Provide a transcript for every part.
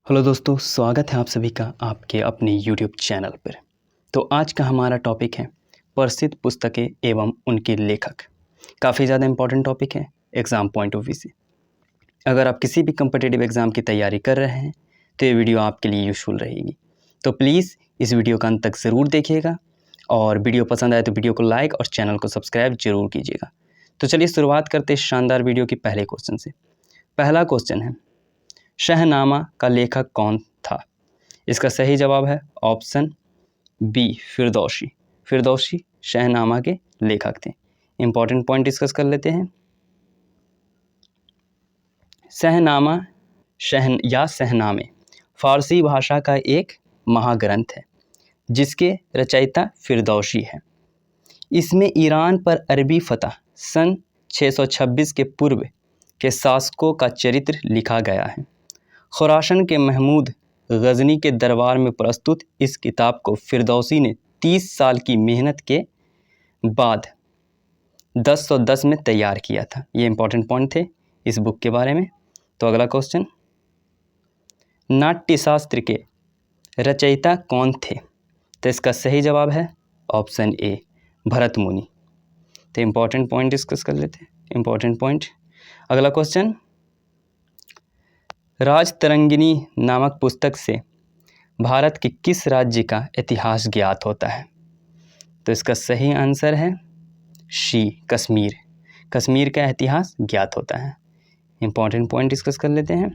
Hello दोस्तों, स्वागत है आप सभी का आपके अपने यूट्यूब चैनल पर। तो आज का हमारा टॉपिक है प्रसिद्ध पुस्तकें एवं उनके लेखक। काफ़ी ज़्यादा इंपॉर्टेंट टॉपिक है एग्ज़ाम पॉइंट ऑफ व्यू से। अगर आप किसी भी कम्पिटिटिव एग्ज़ाम की तैयारी कर रहे हैं तो ये वीडियो आपके लिए यूज़फुल रहेगी। तो प्लीज़ इस वीडियो का अंत तक ज़रूर देखिएगा और वीडियो पसंद आए तो वीडियो को लाइक और चैनल को सब्सक्राइब जरूर कीजिएगा। तो चलिए शुरुआत करते हैं शानदार वीडियो के पहले क्वेश्चन से। पहला क्वेश्चन है, शहनामा का लेखक कौन था? इसका सही जवाब है ऑप्शन बी, फिरदौसी। फिरदौसी शहनामा के लेखक थे। इंपॉर्टेंट पॉइंट डिस्कस कर लेते हैं। शहनामा या शहनामे फारसी भाषा का एक महाग्रंथ है जिसके रचयिता फिरदौसी है। इसमें ईरान पर अरबी फतह सन 626 के पूर्व के शासकों का चरित्र लिखा गया है। खुरासन के महमूद गजनी के दरबार में प्रस्तुत इस किताब को फिरदौसी ने 30 साल की मेहनत के बाद 1010 में तैयार किया था। ये इंपॉर्टेंट पॉइंट थे इस बुक के बारे में। तो अगला क्वेश्चन, नाट्यशास्त्र के रचयिता कौन थे? तो इसका सही जवाब है ऑप्शन ए, भरत मुनि। तो इंपॉर्टेंट पॉइंट डिस्कस कर लेते हैं। इंपॉर्टेंट पॉइंट, अगला क्वेश्चन, राजतरंगिणी नामक पुस्तक से भारत के किस राज्य का इतिहास ज्ञात होता है? तो इसका सही आंसर है सी, कश्मीर। कश्मीर का इतिहास ज्ञात होता है। इंपॉर्टेंट पॉइंट डिस्कस कर लेते हैं।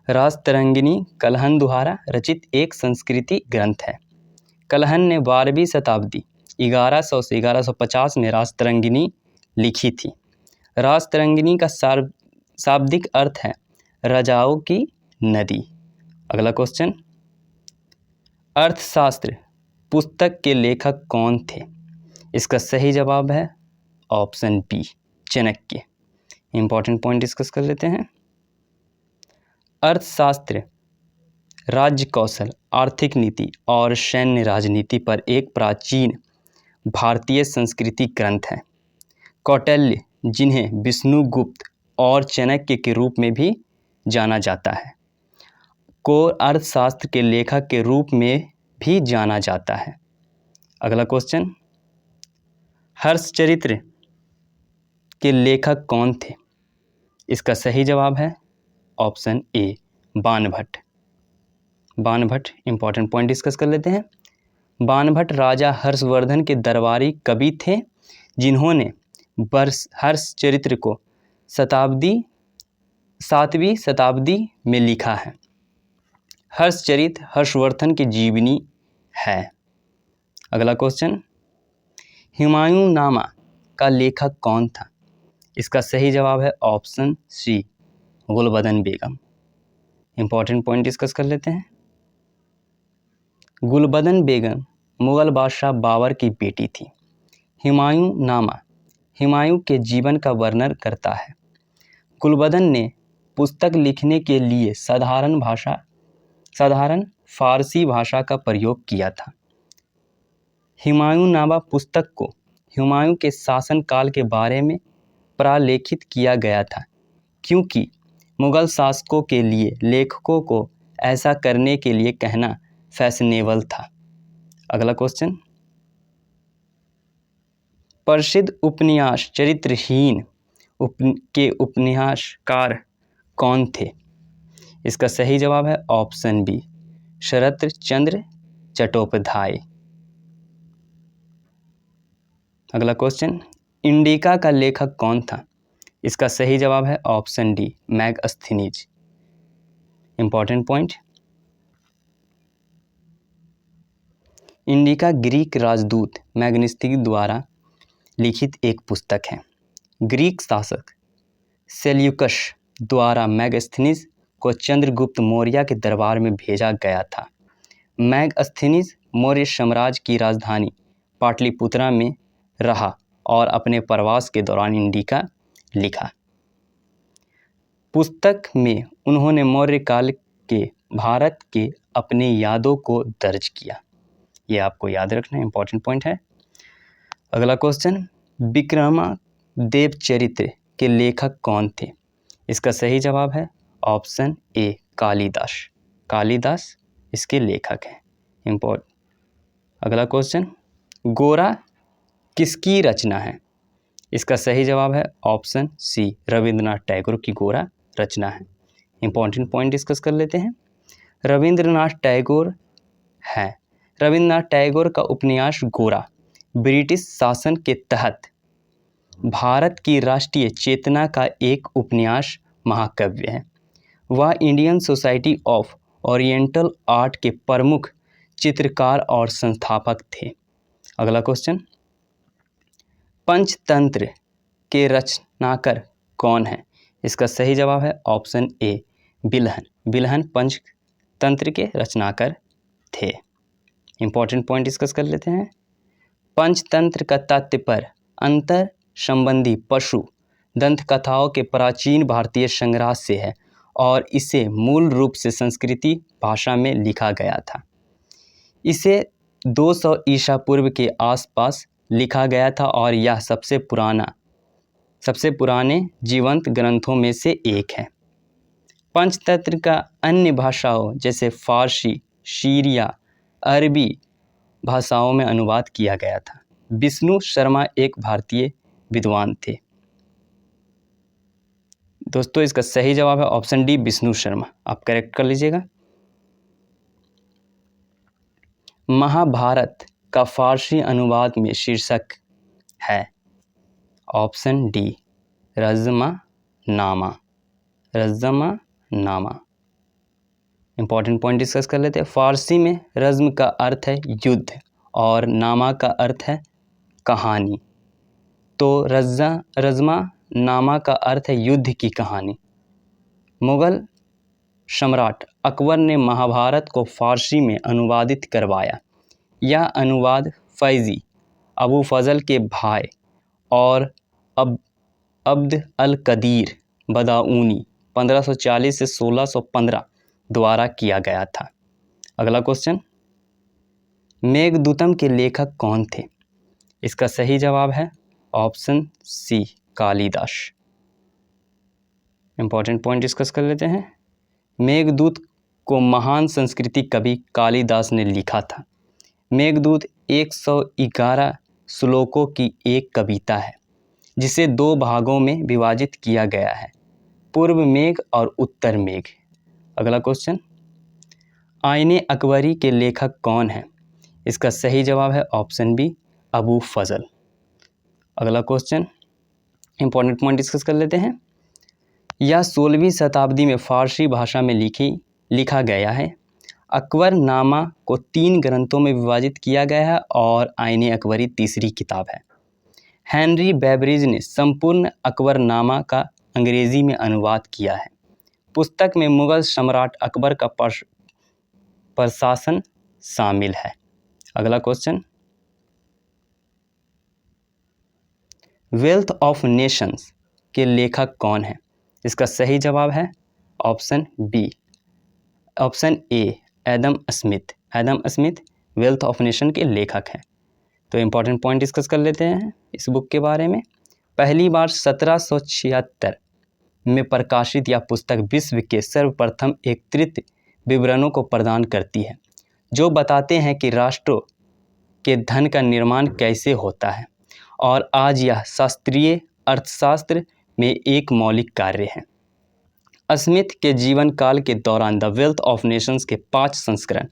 राजतरंगिणी कल्हण द्वारा रचित एक संस्कृति ग्रंथ है। कल्हण ने 12वीं शताब्दी 1100 से 1150 में राजतरंगिणी लिखी थी। राजतरंगिणी का शाब्दिक अर्थ है रजाओं की नदी। अगला क्वेश्चन, अर्थशास्त्र पुस्तक के लेखक कौन थे? इसका सही जवाब है option B, Chanakya. Important point discuss कर लेते हैं। अर्थशास्त्र राज्य कौशल, आर्थिक नीति और सैन्य राजनीति पर एक प्राचीन भारतीय संस्कृति ग्रंथ है। कौटिल्य, जिन्हें विष्णुगुप्त और चाणक्य के रूप में भी जाना जाता है, को अर्थशास्त्र के लेखक के रूप में भी जाना जाता है। अगला क्वेश्चन, हर्षचरित्र के लेखक कौन थे? इसका सही जवाब है option A, Banabhatta. Banabhatta, important point discuss कर लेते हैं। बाणभट्ट राजा हर्षवर्धन के दरबारी कवि थे जिन्होंने हर्षचरित्र को 7वीं शताब्दी में लिखा है। हर्षचरित हर्षवर्धन की जीवनी है। अगला क्वेश्चन, हुमायूं नामा का लेखक कौन था? इसका सही जवाब है ऑप्शन सी, गुलबदन बेगम। इंपॉर्टेंट पॉइंट डिस्कस कर लेते हैं। गुलबदन बेगम मुगल बादशाह बाबर की बेटी थी। हुमायूं नामा हुमायूं के जीवन का वर्णन करता है। गुलबदन ने पुस्तक लिखने के लिए साधारण फारसी भाषा का प्रयोग किया था। हुमायूं नामा पुस्तक को हुमायूं के शासनकाल के बारे में प्रालेखित किया गया था क्योंकि मुगल शासकों के लिए लेखकों को ऐसा करने के लिए कहना फैशनेबल था। अगला क्वेश्चन, प्रसिद्ध उपन्यास चरित्रहीन के उपन्यासकार कौन थे? इसका सही जवाब है ऑप्शन बी, शरत चंद्र चट्टोपाध्याय। अगला क्वेश्चन, इंडिका का लेखक कौन था? इसका सही जवाब है option D, Megasthenes. Important point, indica Greek राजदूत मैगस्थनीज द्वारा लिखित एक पुस्तक है। ग्रीक शासक सेल्यूकस द्वारा मैगस्थनीज को चंद्रगुप्त मौर्य के दरबार में भेजा गया था। मैगस्थनीज मौर्य साम्राज्य की राजधानी पाटलिपुत्रा में रहा और अपने प्रवास के दौरान इंडिका लिखा। पुस्तक में उन्होंने मौर्य काल के भारत के अपने यादों को दर्ज किया। ये आपको याद रखना इंपॉर्टेंट पॉइंट है। अगला क्वेश्चन, विक्रमादेव चरित्र के लेखक कौन थे? इसका सही जवाब है ऑप्शन ए, कालिदास। कालिदास इसके लेखक हैं। अगला क्वेश्चन, गोरा किसकी रचना है? इसका सही जवाब है ऑप्शन सी, रविंद्रनाथ टैगोर की गोरा रचना है। इंपॉर्टेंट पॉइंट डिस्कस कर लेते हैं। रविंद्रनाथ टैगोर है। रविंद्रनाथ टैगोर का उपन्यास गोरा ब्रिटिश शासन के तहत भारत की राष्ट्रीय चेतना का एक उपन्यास महाकाव्य है। वह Indian society of oriental art के प्रमुख चित्रकार और संस्थापक थे। अगला क्वेश्चन, पंचतंत्र के रचनाकार कौन है? इसका सही जवाब है ऑप्शन ए, बिल्हन। बिल्हन पंचतंत्र के रचनाकार थे। इंपॉर्टेंट पॉइंट डिस्कस कर लेते हैं। पंचतंत्र का तात्पर्य अंतर संबंधी पशु दंत कथाओं के प्राचीन भारतीय संग्रह से है और इसे मूल रूप से संस्कृति भाषा में लिखा गया था। इसे 200 ईसा पूर्व के आसपास लिखा गया था और यह सबसे पुराने जीवंत ग्रंथों में से एक है। पंचतंत्र का अन्य भाषाओं जैसे फारसी, सीरिया, अरबी भाषाओं में अनुवाद किया गया था। विष्णु शर्मा एक भारतीय विद्वान थे। दोस्तों इसका सही जवाब है ऑप्शन डी, विष्णु शर्मा। आप करेक्ट कर लीजिएगा। महाभारत का फारसी अनुवाद में शीर्षक है option D, Razmnama. Razmnama. Important point discuss कर लेते हैं। फारसी में रज़्म का अर्थ है युद्ध और नामा का अर्थ है कहानी। तो रज़्मनामा का अर्थ है युद्ध की कहानी। मुगल सम्राट अकबर ने महाभारत को फारसी में अनुवादित करवाया। यह अनुवाद फैज़ी अबू फजल के भाई और अब्द अल कदीर बदाऊनी 1540 से 1615 द्वारा किया गया था। अगला क्वेश्चन, मेघदूतम के लेखक कौन थे? इसका सही जवाब है option C, Kalidas. Important point discuss कर लेते हैं। मेघदूत को महान संस्कृति कवि कालिदास ने लिखा था। मेघदूत 111 श्लोकों की एक कविता है जिसे 2 भागों में विभाजित किया गया है, पूर्व मेघ और उत्तर मेघ। अगला क्वेश्चन, आईने अकबरी के लेखक कौन हैं? इसका सही जवाब है ऑप्शन बी, अबू फजल। अगला क्वेश्चन, इंपॉर्टेंट पॉइंट डिस्कस कर लेते हैं। यह 16वीं शताब्दी में फारसी भाषा में लिखा गया है। अकबरनामा को 3 ग्रंथों में विभाजित किया गया है और आईने अकबरी तीसरी किताब है। हेनरी बेबरिज ने संपूर्ण अकबरनामा का अंग्रेजी में अनुवाद किया है। पुस्तक में मुगल सम्राट अकबर का प्रशासन शामिल है। अगला क्वेश्चन, वेल्थ ऑफ नेशंस के लेखक कौन है? इसका सही जवाब है option B, option A, Adam Smith. Adam Smith Wealth of Nation के लेखक हैं। तो इंपॉर्टेंट पॉइंट डिस्कस कर लेते हैं इस बुक के बारे में। पहली बार 1776 में प्रकाशित यह पुस्तक विश्व के सर्वप्रथम एकत्रित विवरणों को प्रदान करती है जो बताते हैं कि राष्ट्रों के धन का निर्माण कैसे होता है, और आज यह शास्त्रीय अर्थशास्त्र में एक मौलिक कार्य है। स्मिथ के जीवन काल के दौरान द वेल्थ ऑफ नेशंस के 5 संस्करण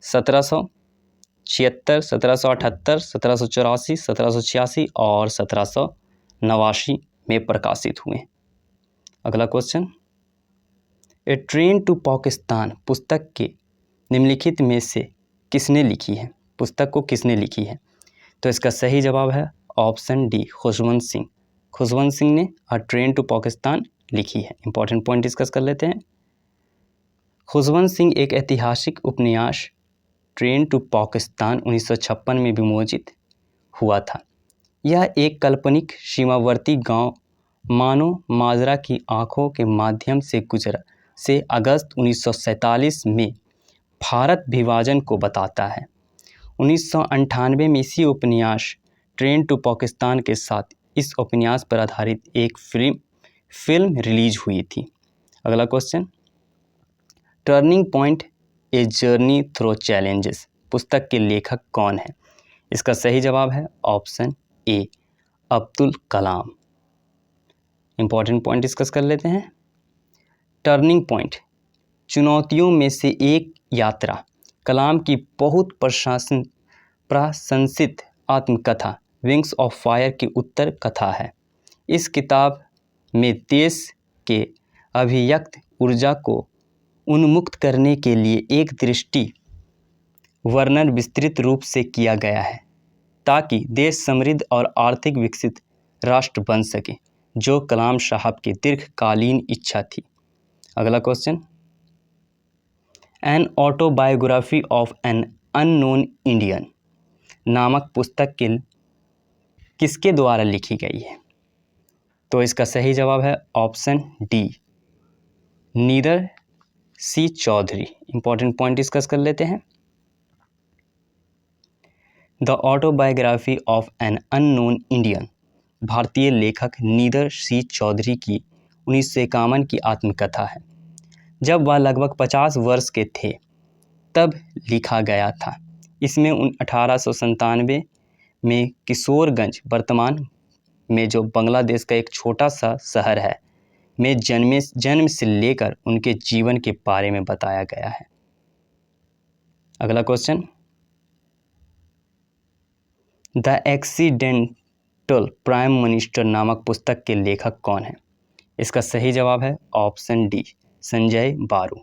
1776, 1778, 1784, 1786 और 1789 में प्रकाशित हुए। अगला question, A Train to Pakistan पुस्तक के निम्नलिखित में से किसने लिखी है? पुस्तक को किसने लिखी है? तो इसका सही जवाब है ऑप्शन डी, खुशवंत सिंह। खुशवंत सिंह ने अ ट्रेन टू पाकिस्तान लिखी है। इंपॉर्टेंट पॉइंट डिस्कस कर लेते हैं। खुशवंत सिंह एक ऐतिहासिक उपन्यास ट्रेन टू पाकिस्तान 1956 में विमोचित हुआ था। यह एक काल्पनिक सीमावर्ती गांव मानो माजरा की आंखों के माध्यम से गुजरा से अगस्त 1947 में भारत विभाजन को बताता है। 1998 में इसी उपन्यास ट्रेन टू पाकिस्तान के साथ इस उपन्यास पर आधारित एक फिल्म रिलीज हुई थी। अगला question, turning point a journey through challenges पुस्तक के लेखक कौन है? इसका सही जवाब है option A Abdul Kalam. Important point discuss कर लेते हैं। टर्निंग पॉइंट चुनौतियों में से एक यात्रा कलाम की बहुत प्रशंसित आत्मकथा विंग्स ऑफ फायर की उत्तर कथा है। इस किताब में देश के अभिव्यक्त ऊर्जा को उन्मुक्त करने के लिए एक दृष्टि वर्णन विस्तृत रूप से किया गया है ताकि देश समृद्ध और आर्थिक विकसित राष्ट्र बन सके, जो कलाम साहब की दीर्घकालीन इच्छा थी। अगला question, an autobiography of an unknown Indian नामक पुस्तक किसके द्वारा लिखी गई है? तो इसका सही जवाब है ऑप्शन डी नीरज सी चौधरी। इंपॉर्टेंट पॉइंट डिस्कस कर लेते हैं। The autobiography of an unknown Indian भारतीय लेखक नीरज सी चौधरी की 1951 की आत्मकथा है। जब वह लगभग 50 वर्ष के थे तब लिखा गया था। इसमें 1897 में किशोरगंज, वर्तमान में जो बांग्लादेश का एक छोटा सा शहर है, में जन्म से लेकर उनके जीवन के बारे में बताया गया है। अगला question, the accidental prime minister नामक पुस्तक के लेखक कौन है? इसका सही जवाब है ऑप्शन डी संजय बारू।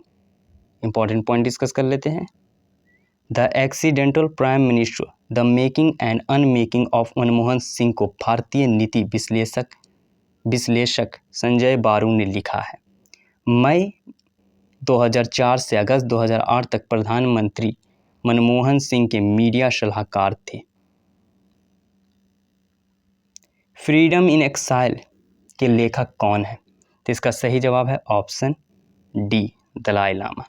इंपॉर्टेंट पॉइंट डिस्कस कर लेते हैं। The accidental prime minister the making and unmaking of Manmohan Singh को भारतीय नीति विश्लेषक संजय बारू ने लिखा है। मई 2004 से अगस्त 2008 तक प्रधानमंत्री मनमोहन सिंह के मीडिया सलाहकार थे। फ्रीडम इन एक्साइल के लेखक कौन है? तो इसका सही जवाब है option D Dalai Lama.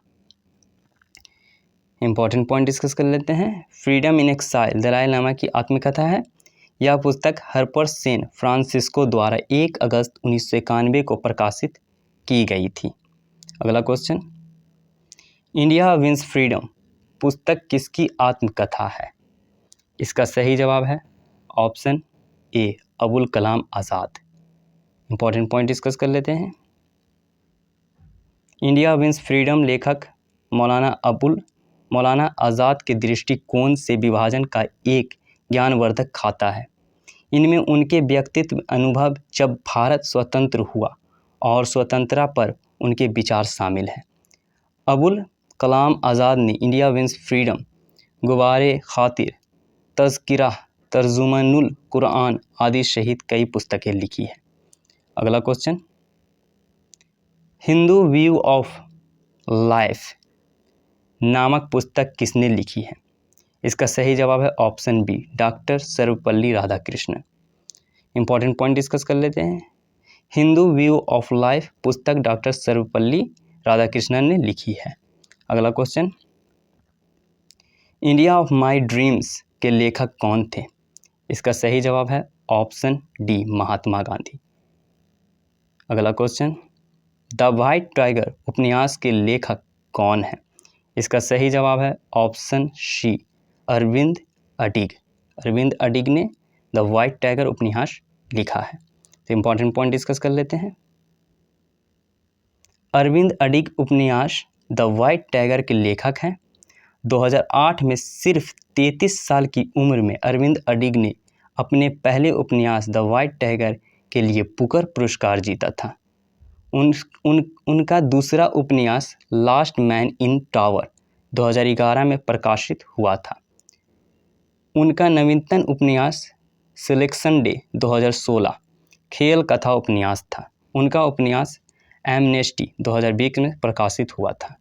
Important point discuss कर लेते हैं। Freedom in Exile Dalai Lama की आत्मकथा है। यह पुस्तक हर्पर सैन फ्रांसिस्को द्वारा 1 अगस्त 1991 को प्रकाशित की गई थी। अगला क्वेश्चन, इंडिया विंस फ्रीडम पुस्तक किसकी आत्मकथा है? इसका सही जवाब है option A Abul Kalam Azad. Important point discuss कर लेते हैं। इंडिया विंस फ्रीडम लेखक मौलाना आज़ाद के दृष्टिकोण से विभाजन का एक ज्ञानवर्धक खाता है। इनमें उनके व्यक्तित्व, अनुभव, जब भारत स्वतंत्र हुआ और स्वतंत्रता पर उनके विचार शामिल हैं। अबुल कलाम आज़ाद ने इंडिया विंस फ्रीडम, गुबारे खातिर, तज़किरा, तर्जुमानुल कुरान आदि सहित कई पुस्तकें लिखी हैं। अगला question, Hindu View of Life नामक पुस्तक किसने लिखी है? इसका सही जवाब है option B doctor Sarvepalli Radhakrishnan. Important point discuss कर लेते हैं। हिंदू व्यू ऑफ लाइफ पुस्तक डॉक्टर सर्वपल्ली राधाकृष्णन ने लिखी है। अगला question, India of My Dreams के लेखक कौन थे? इसका सही जवाब है ऑप्शन डी महात्मा गांधी। अगला क्वेश्चन, द वाइट टाइगर उपन्यास के लेखक कौन है? इसका सही जवाब है ऑप्शन सी अरविंद अडिग। अरविंद अडिग ने द वाइट टाइगर उपन्यास लिखा है। तो इंपॉर्टेंट पॉइंट डिस्कस कर लेते हैं। अरविंद अडिग उपन्यास द वाइट टाइगर के लेखक हैं। 2008 में सिर्फ 33 साल की उम्र में अरविंद अडिग ने अपने पहले उपन्यास द वाइट टाइगर के लिए बुकर पुरस्कार जीता था। उनका दूसरा उपन्यास लास्ट मैन इन टावर 2011 में प्रकाशित हुआ था। उनका नवीनतम उपन्यास सिलेक्शन डे 2016 खेल कथा उपन्यास था। उनका उपन्यास एमनेस्टी 2020 में प्रकाशित हुआ था।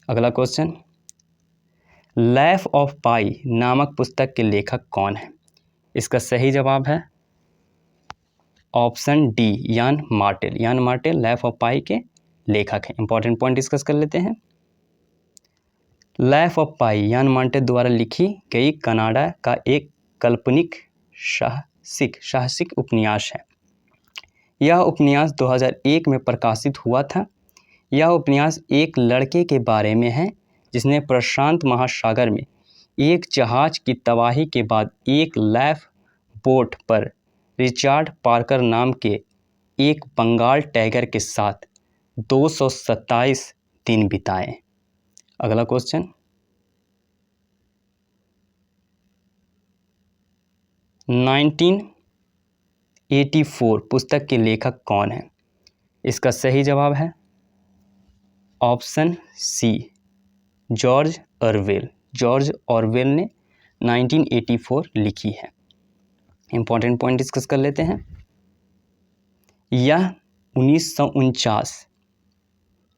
अगला क्वेश्चन, लाइफ ऑफ पाई नामक पुस्तक के लेखक कौन है? इसका सही जवाब है ऑप्शन डी यान मार्टेल। यान मार्टेल लाइफ ऑफ पाई के लेखक हैं। इंपॉर्टेंट पॉइंट डिस्कस कर लेते हैं। लाइफ ऑफ पाई यान मार्टेल द्वारा लिखी गई कनाडा का एक काल्पनिक साहसिक उपन्यास है। यह उपन्यास 2001 में प्रकाशित हुआ था। यह उपन्यास एक लड़के के बारे में है जिसने प्रशांत महासागर में एक जहाज की तबाही के बाद एक लाइफ बोट पर रिचर्ड पार्कर नाम के एक बंगाल टाइगर के साथ 227 दिन बिताए। अगला क्वेश्चन, 1984 पुस्तक के लेखक कौन है? इसका सही जवाब है option C, George Orwell. George Orwell ने 1984 लिखी है। इंपॉर्टेंट पॉइंट डिस्कस कर लेते हैं। यह 1949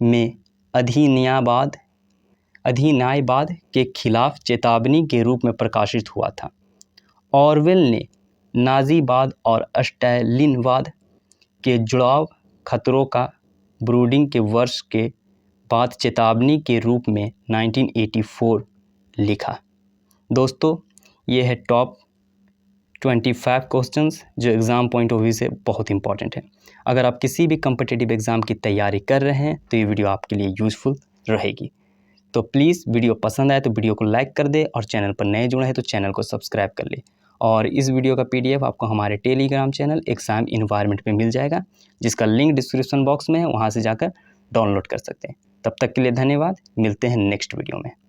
में अधिन्यायवाद के खिलाफ चेतावनी के रूप में प्रकाशित हुआ था। ऑरवेल ने नाजीवाद और स्टालिनवाद के जुड़ाव खतरों का ब्रूडिंग के वर्ष के बाद चेतावनी के रूप में 1984 लिखा। दोस्तों, ये है टॉप 25 क्वेश्चंस जो एग्ज़ाम पॉइंट ऑफ व्यू से बहुत इंपॉर्टेंट है। अगर आप किसी भी कम्पिटिटिव एग्ज़ाम की तैयारी कर रहे हैं तो ये वीडियो आपके लिए यूज़फुल रहेगी। तो प्लीज़ वीडियो पसंद आए तो वीडियो को लाइक कर दे और चैनल पर नए जुड़े हैं तो चैनल को सब्सक्राइब कर ले। और इस वीडियो का PDF आपको हमारे टेलीग्राम चैनल एग्ज़ाम इन्वायरमेंट पे मिल जाएगा, जिसका लिंक डिस्क्रिप्शन बॉक्स में है, वहाँ से जाकर डाउनलोड कर सकते हैं। तब तक के लिए धन्यवाद। मिलते हैं नेक्स्ट वीडियो में।